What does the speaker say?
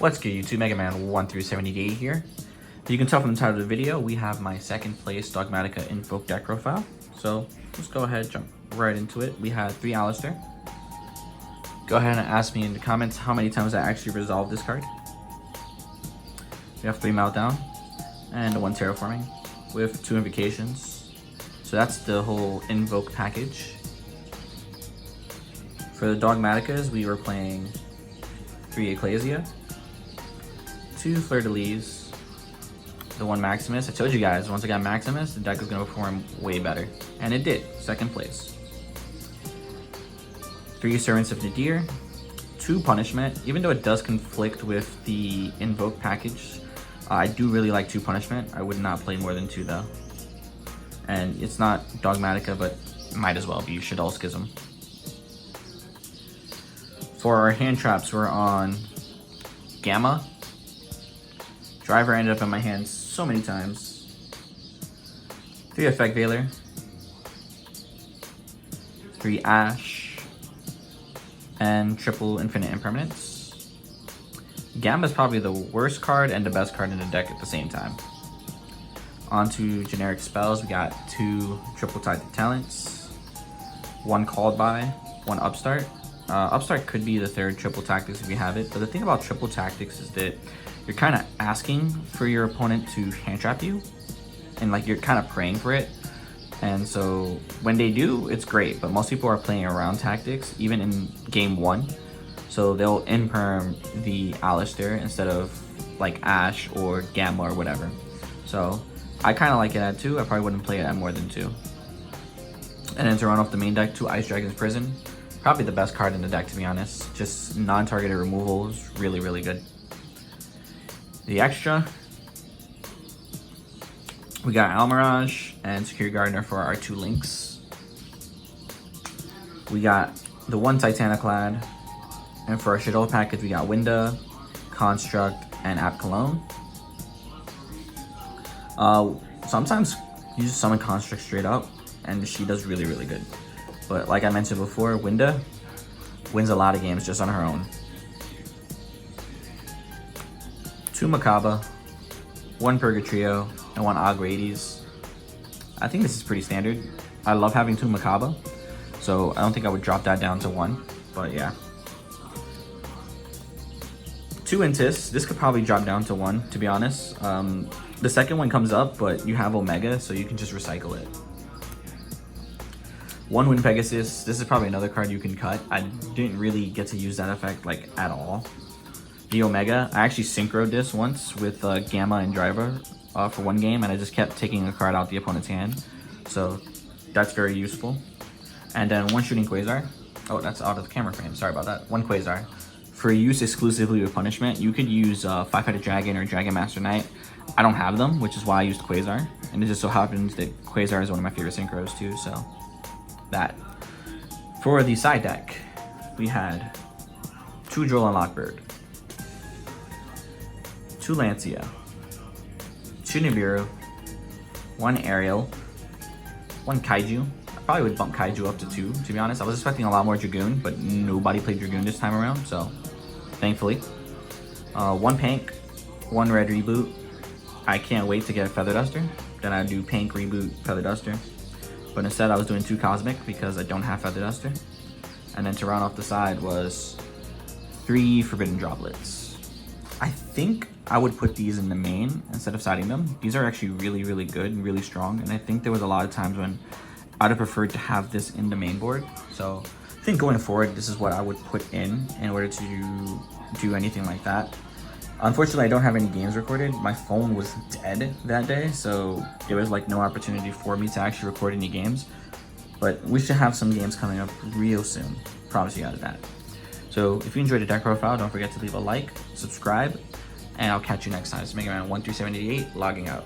What's good, YouTube? Mega Man 1 through 78 here. You can tell from the title of the video, we have my second place Dogmatika Invoked deck profile. So let's go ahead, jump right into it. We had 3 Alistair. Go ahead and ask me in the comments how many times I actually resolved this card. We have 3 Meltdown and 1 Terraforming with 2 Invocations. So that's the whole Invoke package. For the Dogmatikas, we were playing 3 Ecclesia, 2 Fleur-de-Lis, the 1 Maximus. I told you guys, once I got Maximus, the deck was going to perform way better. And it did, 2nd place. 3 Servants of Nadir, 2 Punishment. Even though it does conflict with the Invoke package, I do really like 2 Punishment. I would not play more than 2 though. And it's not Dogmatika, but might as well be Shaddoll Schism. For our hand traps, we're on Gamma. Driver ended up in my hands so many times. 3 Effect Veiler. 3 Ash. And triple Infinite Impermanence. Gamma is probably the worst card and the best card in the deck at the same time. On to generic spells, we got 2 Triple Tided Talents. 1 Called By, 1 Upstart. Upstart could be the 3rd Triple Tactics if you have it, but the thing about Triple Tactics is that you're kind of asking for your opponent to hand trap you, and like you're kind of praying for it. And so when they do, it's great, but most people are playing around tactics, even in game 1. So they'll imperm the Alistair instead of like Ash or Gamma or whatever. So I kind of like it at 2. I probably wouldn't play it at more than 2. And then to run off the main deck, 2 Ice Dragon's Prison. Probably the best card in the deck, to be honest. Just non-targeted removal is really, really good. The extra, we got Almirage and Security Gardener for our 2 links. We got the 1 Titaniclad, and for our Shaddoll package, we got Winda, Construct, and App Cologne. Sometimes you just summon Construct straight up, and she does really, really good. But like I mentioned before, Winda wins a lot of games just on her own. 2 Makaba, 1 Purgatrio, and 1 Agrades. I think this is pretty standard. I love having 2 Makaba, so I don't think I would drop that down to 1, but yeah. 2 Intis. This could probably drop down to 1, to be honest. The second one comes up, but you have Omega, so you can just recycle it. 1 Wind Pegasus. This is probably another card you can cut. I didn't really get to use that effect like at all. The Omega. I actually synchroed this once with Gamma and Driver for 1 game, and I just kept taking a card out the opponent's hand. So that's very useful. And then 1 Shooting Quasar. Oh, that's out of the camera frame. Sorry about that. 1 Quasar. For use exclusively with Punishment, you could use 5-Headed Dragon or Dragon Master Knight. I don't have them, which is why I used Quasar. And it just so happens that Quasar is one of my favorite synchros too, so that. For the side deck, we had 2 Droll and Lockbird, 2 Lancia, 2 Nibiru, 1 Aerial, 1 Kaiju. I probably would bump Kaiju up to 2, to be honest. I was expecting a lot more Dragoon, but nobody played Dragoon this time around, so thankfully. 1 Pank, 1 Red Reboot. I can't wait to get Feather Duster. Then I do Pank, Reboot, Feather Duster. But instead I was doing 2 Cosmic because I don't have Feather Duster. And then to round off the side was 3 Forbidden Droplets. I think I would put these in the main instead of siding them. These are actually really, really good and really strong. And I think there was a lot of times when I'd have preferred to have this in the main board. So I think going forward, this is what I would put in order to do anything like that. Unfortunately, I don't have any games recorded. My phone was dead that day, so there was like no opportunity for me to actually record any games. But we should have some games coming up real soon. Promise you guys that. So if you enjoyed the deck profile, don't forget to leave a like, subscribe, and I'll catch you next time. It's Mega Man 1 through 78, logging out.